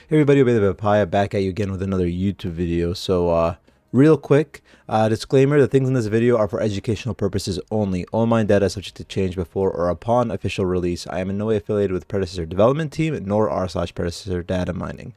Hey everybody, Obey the Papaya back at you again with another YouTube video. Real quick, disclaimer, the things in this video are for educational purposes only. All mine data is subject to change before or upon official release. I am in no way affiliated with Predecessor development team, nor r/Predecessor data mining.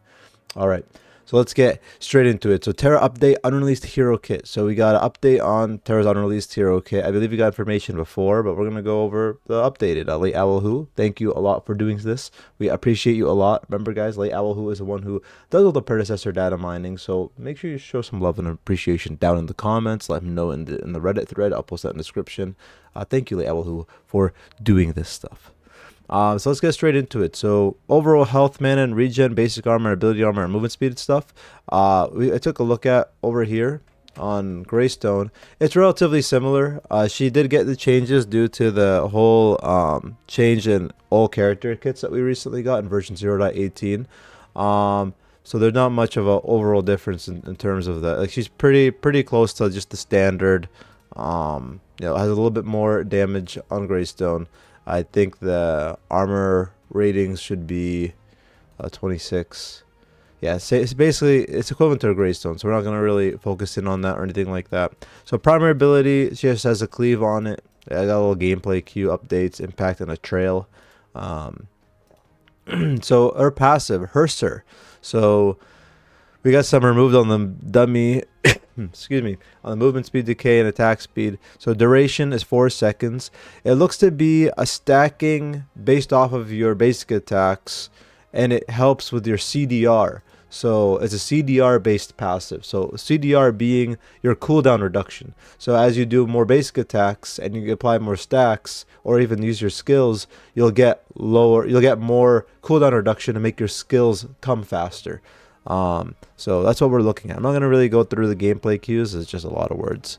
Alright, so let's get straight into it. So Terra update, unreleased hero kit. So we got an update on Terra's unreleased hero kit. I believe we got information before, but we're going to go over the updated. Late Owl Who, thank you a lot for doing this. We appreciate you a lot. Remember guys, Late Owl Who is the one who does all the predecessor data mining. So make sure you show some love and appreciation down in the comments. Let him know in the Reddit thread. I'll post that in the description. Thank you Late Owl Who for doing this stuff. So let's get straight into it. So overall health, mana, and regen, basic armor, ability armor, and movement speed and stuff. I took a look at over here on Greystone. It's relatively similar. She did get the changes due to the whole change in all character kits that we recently got in version 0.18. So there's not much of an overall difference in terms of that. Like she's pretty close to just the standard. Has a little bit more damage on Greystone. I think the armor ratings should be 26. Yeah, it's basically it's equivalent to a Greystone, so we're not going to really focus in on that or anything like that. So primary ability, she just has a cleave on it. I got a little gameplay queue updates, impact, and a trail. So her passive, Herser. So we got some removed on the dummy. Excuse me, on the movement speed, decay, and attack speed. So duration is 4 seconds. It looks to be a stacking based off of your basic attacks, and it helps with your CDR. So it's a CDR based passive. So CDR being your cooldown reduction. So as you do more basic attacks and you apply more stacks or even use your skills, you'll get more cooldown reduction to make your skills come faster. So that's what we're looking at. I'm not going to really go through the gameplay cues. It's just a lot of words.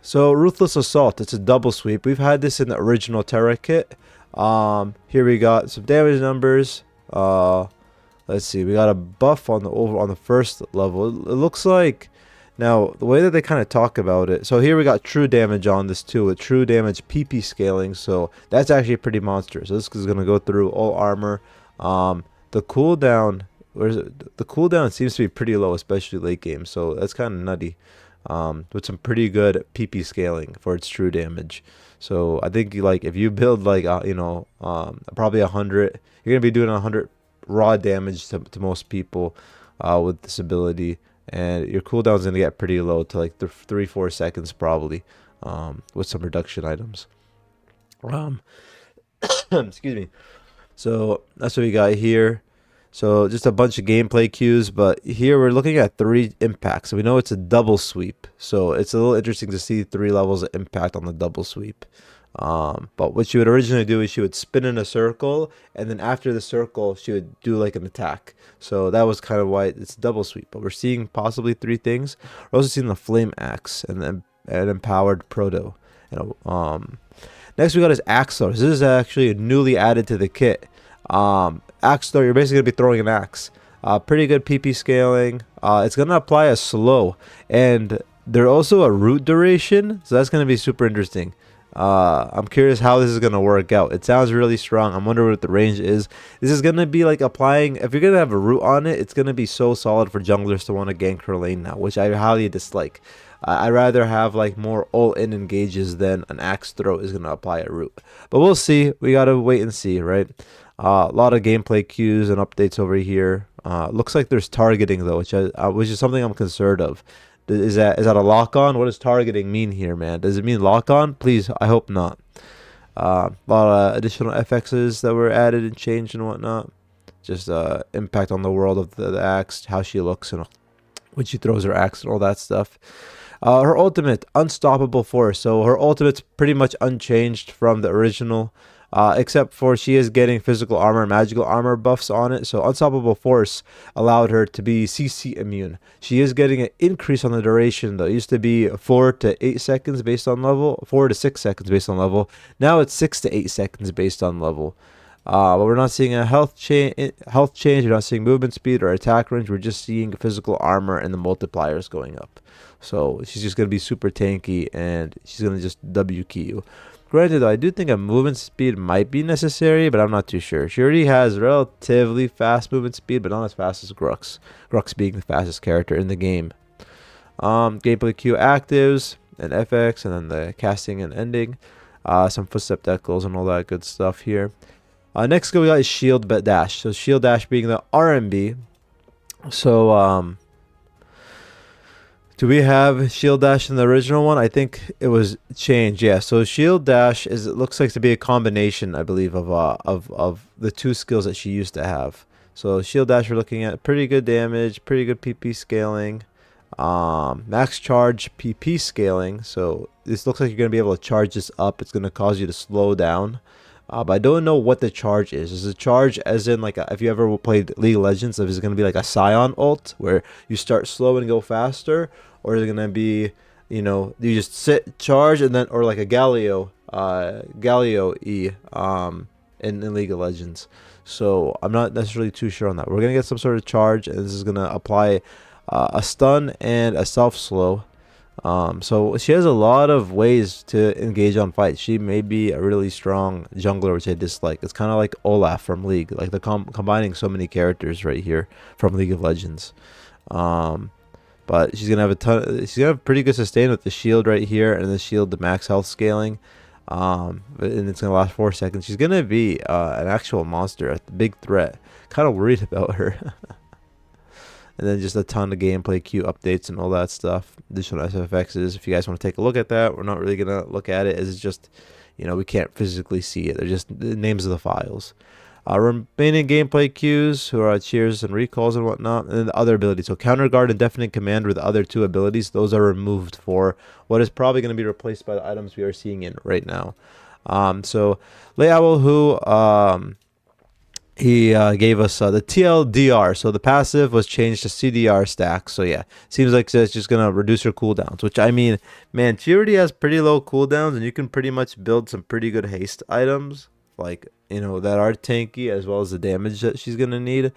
So Ruthless Assault, it's a double sweep. We've had this in the original Terra kit. Here we got some damage numbers. Let's see. We got a buff on the first level. It looks like now the way that they kind of talk about it. So here we got true damage on this too, with true damage PP scaling. So that's actually pretty monstrous. So this is going to go through all armor. The cooldown, the cooldown seems to be pretty low, especially late game. So that's kind of nutty. With some pretty good PP scaling for its true damage. So I think if you build probably 100, you're gonna be doing 100 raw damage to most people with this ability, and your cooldown's gonna get pretty low to like 3-4 seconds probably, with some reduction items. Excuse me. So that's what we got here. So just a bunch of gameplay cues, but here we're looking at 3 impacts. So we know it's a double sweep. So it's a little interesting to see 3 levels of impact on the double sweep. But what she would originally do is she would spin in a circle, and then after the circle, she would do like an attack. So that was kind of why it's double sweep. But we're seeing possibly 3 things. We're also seeing the flame axe and then an empowered proto. Next we got is axe throw. This is actually newly added to the kit. Axe throw, you're basically going to be throwing an axe. Pretty good PP scaling. It's going to apply a slow, and there's also a root duration, so that's going to be super interesting. I'm curious how this is going to work out. It sounds really strong. I'm wondering what the range is. This is going to be like applying, if you're going to have a root on it, it's going to be so solid for junglers to want to gank her lane now, which I highly dislike. I'd rather have like more all-in engages than an axe throw is going to apply a root. But we'll see. We got to wait and see, right? A lot of gameplay cues and updates over here. Looks like there's targeting though, which is something I'm concerned of. Is that a lock on? What does targeting mean here, man? Does it mean lock on? Please, I hope not. A lot of additional FXs that were added and changed and whatnot. Just impact on the world of the axe, how she looks and when she throws her axe and all that stuff. Her ultimate, Unstoppable Force. So her ultimate's pretty much unchanged from the original, except for she is getting physical armor and magical armor buffs on it. So Unstoppable Force allowed her to be CC immune. She is getting an increase on the duration though. It used to be 4 to 8 seconds based on level, 4 to 6 seconds based on level. Now it's 6 to 8 seconds based on level. But we're not seeing a health change. We're not seeing movement speed or attack range. We're just seeing physical armor and the multipliers going up. So she's just gonna be super tanky, and she's gonna just W key you. Granted, though, I do think a movement speed might be necessary, but I'm not too sure. She already has relatively fast movement speed, but not as fast as Grux. Grux being the fastest character in the game. Gameplay queue actives and FX, and then the casting and ending. Some footstep decals and all that good stuff here. Next skill we got is shield dash. So shield dash being the RMB. So do we have shield dash in the original one? I think it was changed. Yeah. So shield dash is, it looks like to be a combination, I believe, of the two skills that she used to have. So shield dash, we're looking at pretty good damage, pretty good PP scaling, max charge PP scaling. So this looks like you're gonna be able to charge this up. It's gonna cause you to slow down. But I don't know what the charge is. Is the charge as in like if you ever played League of Legends, if it's going to be like a Scion ult where you start slow and go faster, or is it going to be, you know, you just sit charge and then, or like a Galio E in League of Legends. So I'm not necessarily too sure on that. We're going to get some sort of charge, and this is going to apply a stun and a self slow. So she has a lot of ways to engage on fights. She may be a really strong jungler, which I dislike. It's kind of like Olaf from League, like the combining so many characters right here from League of Legends. But she's gonna have a ton. She's gonna have pretty good sustain with the shield right here, and the shield, the max health scaling. And it's gonna last 4 seconds. She's gonna be an actual monster, a big threat. Kind of worried about her. And then just a ton of gameplay queue updates and all that stuff. Additional SFXs. If you guys want to take a look at that, we're not really going to look at it as it's just, you know, we can't physically see it. They're just the names of the files. Remaining gameplay queues, who are cheers and recalls and whatnot. And then the other abilities. So counter guard and definite command were the other two abilities. Those are removed for what is probably going to be replaced by the items we are seeing in right now. So Lei Owl, who... he gave us the TLDR, so the passive was changed to CDR stack. So yeah, seems like it's just gonna reduce her cooldowns, which I mean, man, she already has pretty low cooldowns, and you can pretty much build some pretty good haste items, like, you know, that are tanky, as well as the damage that she's gonna need.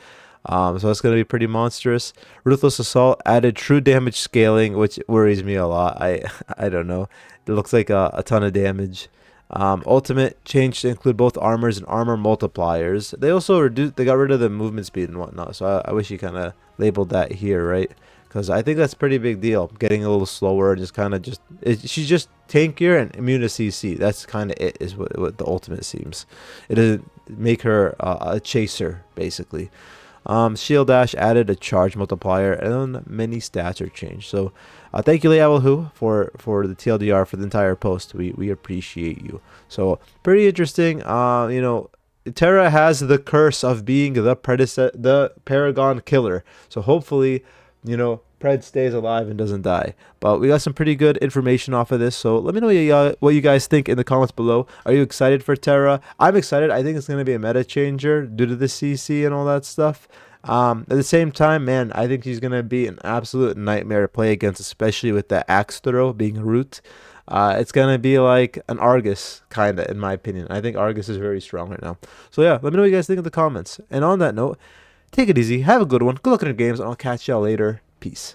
So that's gonna be pretty monstrous. Ruthless Assault added true damage scaling, which worries me a lot. I don't know. It looks like a ton of damage. Ultimate changed to include both armors and armor multipliers. They also got rid of the movement speed and whatnot. So I wish you kind of labeled that here, right? Because I think that's a pretty big deal. Getting a little slower and just kind of she's just tankier and immune to CC. That's kind of it, is what the ultimate seems. It doesn't make her a chaser, basically. Shield Dash added a charge multiplier, and then many stats are changed. So thank you, Lei Owl for the TLDR for the entire post. We appreciate you. So pretty interesting. You know, Terra has the curse of being the Paragon killer. So hopefully, you know, Pred stays alive and doesn't die. But we got some pretty good information off of this. So let me know what you guys think in the comments below. Are you excited for Terra? I'm excited. I think it's going to be a meta changer due to the CC and all that stuff. At the same time, man, I think she's going to be an absolute nightmare to play against, especially with the axe throw being root. It's going to be like an Argus, kind of, in my opinion. I think Argus is very strong right now. So yeah, let me know what you guys think in the comments. And on that note, take it easy. Have a good one. Good luck in your games, and I'll catch y'all later. Peace.